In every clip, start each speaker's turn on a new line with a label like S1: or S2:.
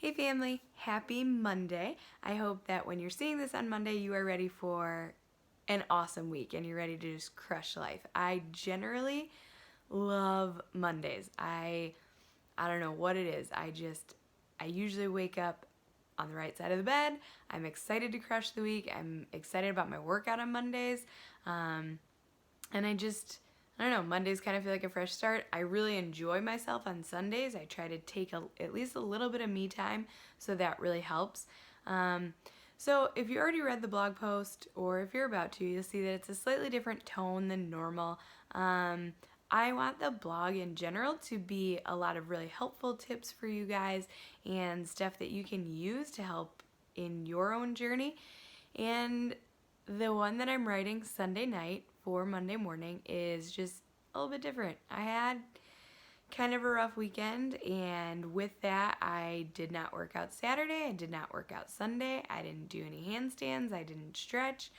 S1: Hey family, happy Monday. I hope that when you're seeing this on Monday, you are ready for an awesome week and you're ready to just crush life. I generally love Mondays. I don't know what it is. I usually wake up on the right side of the bed. I'm excited to crush the week. I'm excited about my workout on Mondays. Um, and I don't know, Mondays kind of feel like a fresh start. I really enjoy myself on Sundays. I try to take at least a little bit of me time, so that really helps. Um, so if you already read the blog post, or if you're about to, you'll see that it's a slightly different tone than normal. Um, I want the blog in general to be a lot of really helpful tips for you guys and stuff that you can use to help in your own journey. And the one that I'm writing Sunday night for Monday morning is just a little bit different. I had kind of a rough weekend, and with that, I did not work out Saturday. I did not work out Sunday. I didn't do any handstands. I didn't stretch.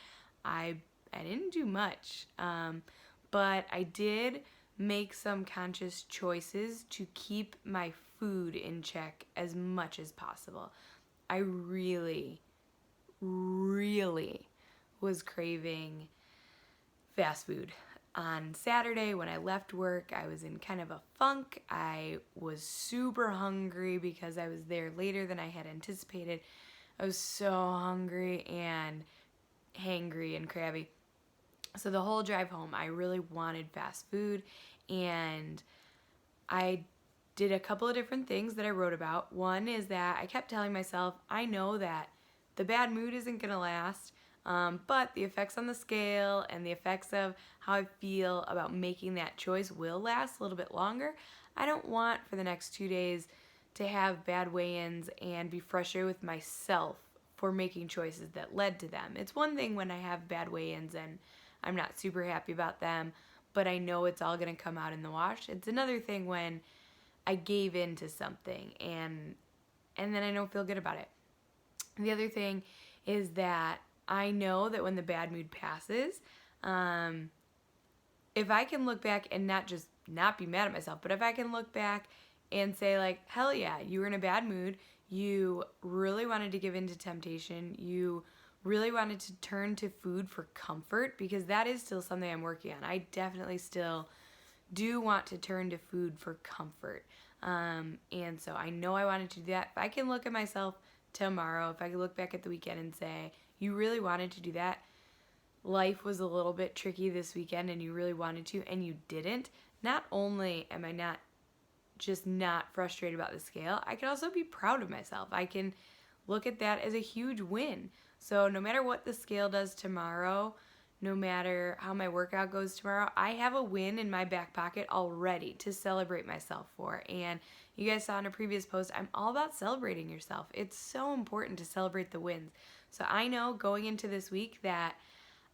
S1: I I didn't do much, but I did make some conscious choices to keep my food in check as much as possible. I really was craving fast food. On Saturday, when I left work, I was in kind of a funk. I was super hungry because I was there later than I had anticipated. I was so hungry and hangry and crabby. So the whole drive home, I really wanted fast food, and I did a couple of different things that I wrote about. One is that I kept telling myself, I know that the bad mood isn't going to last, but the effects on the scale and the effects of how I feel about making that choice will last a little bit longer. I don't want for the next 2 days to have bad weigh-ins and be frustrated with myself for making choices that led to them. It's one thing when I have bad weigh-ins and I'm not super happy about them, but I know it's all going to come out in the wash. It's another thing when I gave in to something and then I don't feel good about it. The other thing is that I know that when the bad mood passes, if I can look back and not be mad at myself, but if I can look back and say like, hell yeah, you were in a bad mood, you really wanted to give in to temptation, you really wanted to turn to food for comfort, because that is still something I'm working on. I definitely still do want to turn to food for comfort. And so I know I wanted to do that. If I can look at myself tomorrow, if I can look back at the weekend and say, you really wanted to do that, life was a little bit tricky this weekend and you really wanted to and you didn't, not only am I not frustrated about the scale, I can also be proud of myself. I can look at that as a huge win. So no matter what the scale does tomorrow, no matter how my workout goes tomorrow, I have a win in my back pocket already to celebrate myself for. And you guys saw in a previous post, I'm all about celebrating yourself. It's so important to celebrate the wins. So I know going into this week that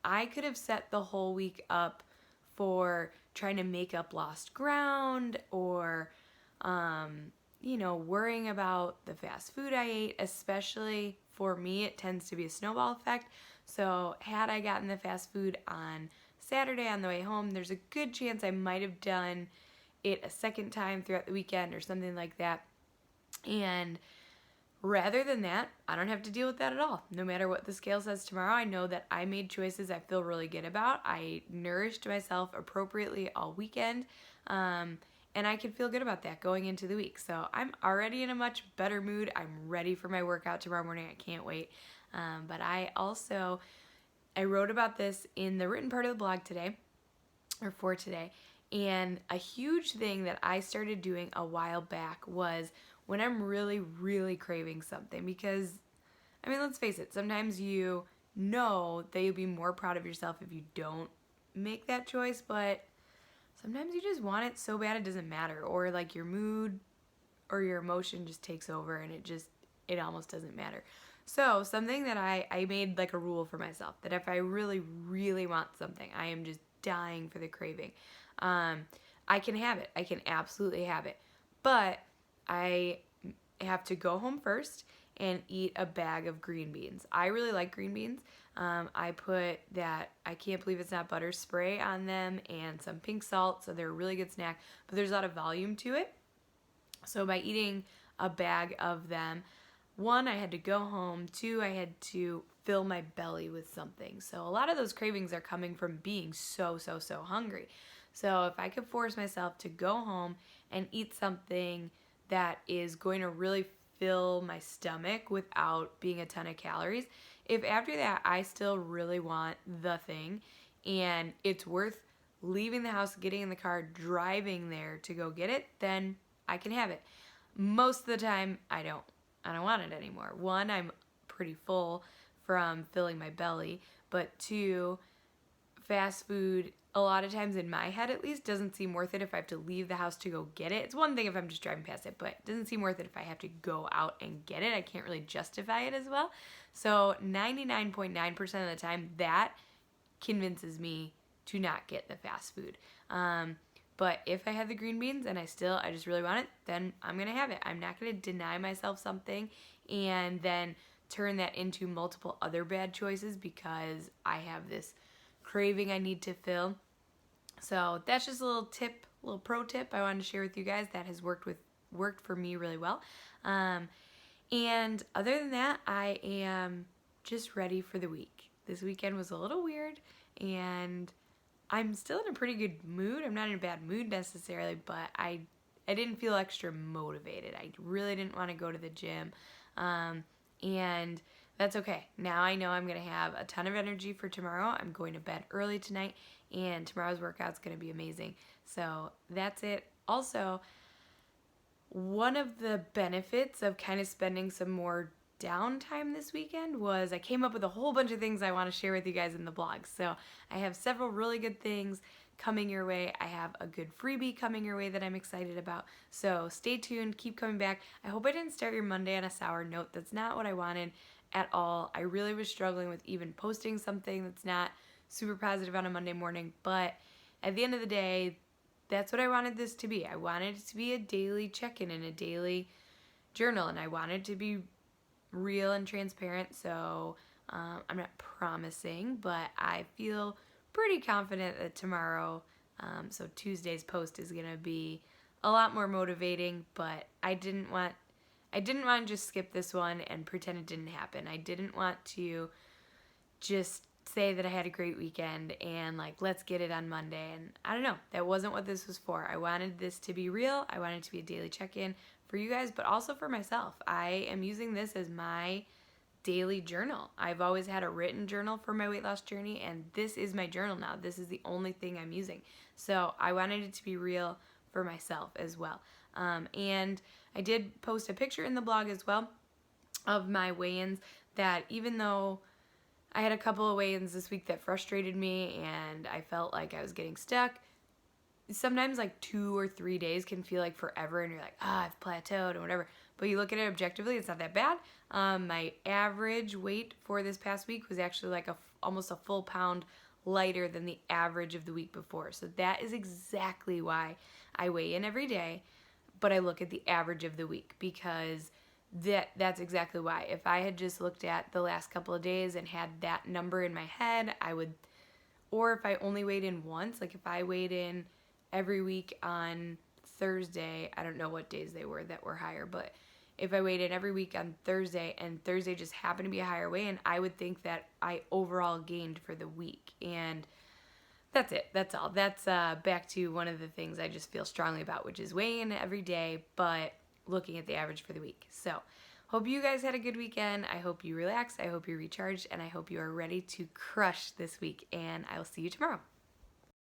S1: I could have set the whole week up for trying to make up lost ground, or worrying about the fast food I ate. Especially for me, it tends to be a snowball effect. So had I gotten the fast food on Saturday on the way home, there's a good chance I might have done it a second time throughout the weekend or something like that. And rather than that, I don't have to deal with that at all. No matter what the scale says tomorrow, I know that I made choices I feel really good about. I nourished myself appropriately all weekend. And I can feel good about that going into the week. So I'm already in a much better mood. I'm ready for my workout tomorrow morning. I can't wait. But I wrote about this in the written part of the blog today, or for today. And a huge thing that I started doing a while back was when I'm really, really craving something. Because, I mean, let's face it, sometimes you know that you'll be more proud of yourself if you don't make that choice, but sometimes you just want it so bad it doesn't matter, or like your mood or your emotion just takes over and it almost doesn't matter. So something that I made like a rule for myself, that if I really, really want something, I am just dying for the craving, I can have it. I can absolutely have it. But I have to go home first and eat a bag of green beans. I really like green beans. I put that, I can't believe it's not butter, spray on them and some pink salt, so they're a really good snack, but there's a lot of volume to it. So by eating a bag of them. One, I had to go home. Two, I had to fill my belly with something. So a lot of those cravings are coming from being so hungry. So if I could force myself to go home and eat something that is going to really fill my stomach without being a ton of calories, if after that I still really want the thing and it's worth leaving the house, getting in the car, driving there to go get it, then I can have it. Most of the time, I don't want it anymore. One, I'm pretty full from filling my belly, but two, fast food, a lot of times in my head at least, doesn't seem worth it if I have to leave the house to go get it. It's one thing if I'm just driving past it, but it doesn't seem worth it if I have to go out and get it. I can't really justify it as well. So 99.9% of the time, that convinces me to not get the fast food. But if I have the green beans and I just really want it, then I'm going to have it. I'm not going to deny myself something and then turn that into multiple other bad choices because I have this craving I need to fill. So that's just a little pro tip I wanted to share with you guys that has worked for me really well. And other than that, I am just ready for the week. This weekend was a little weird and I'm still in a pretty good mood. I'm not in a bad mood necessarily, but I didn't feel extra motivated. I really didn't want to go to the gym. And that's okay. Now I know I'm going to have a ton of energy for tomorrow. I'm going to bed early tonight, and tomorrow's workout's going to be amazing. So that's it. Also, one of the benefits of kind of spending some more downtime this weekend was I came up with a whole bunch of things I want to share with you guys in the blog. So I have several really good things coming your way. I have a good freebie coming your way that I'm excited about. So stay tuned, keep coming back. I hope I didn't start your Monday on a sour note. That's not what I wanted at all. I really was struggling with even posting something that's not super positive on a Monday morning, but at the end of the day, that's what I wanted this to be. I wanted it to be a daily check-in and a daily journal, and I wanted to be real and transparent, so I'm not promising, but I feel pretty confident that tomorrow, so Tuesday's post is going to be a lot more motivating, but I didn't want to just skip this one and pretend it didn't happen. I didn't want to just say that I had a great weekend and like, let's get it on Monday. And I don't know, that wasn't what this was for. I wanted this to be real. I wanted it to be a daily check-in for you guys, but also for myself. I am using this as my daily journal. I've always had a written journal for my weight loss journey, and this is my journal now. This is the only thing I'm using. So I wanted it to be real for myself as well. And I did post a picture in the blog as well of my weigh-ins that even though I had a couple of weigh-ins this week that frustrated me and I felt like I was getting stuck, sometimes like 2 or 3 days can feel like forever and you're like, I've plateaued or whatever. But you look at it objectively, it's not that bad. My average weight for this past week was actually like almost a full pound lighter than the average of the week before. So that is exactly why I weigh in every day, but I look at the average of the week, because that's exactly why. If I had just looked at the last couple of days and had that number in my head, or if I only weighed in once, like if I weighed in every week on Thursday, I don't know what days they were that were higher, but if I weighed in every week on Thursday and Thursday just happened to be a higher weigh-in, I would think that I overall gained for the week. And that's it. That's all. That's back to one of the things I just feel strongly about, which is weighing in every day, but looking at the average for the week. So hope you guys had a good weekend. I hope you relaxed. I hope you're recharged, and I hope you are ready to crush this week. And I will see you tomorrow.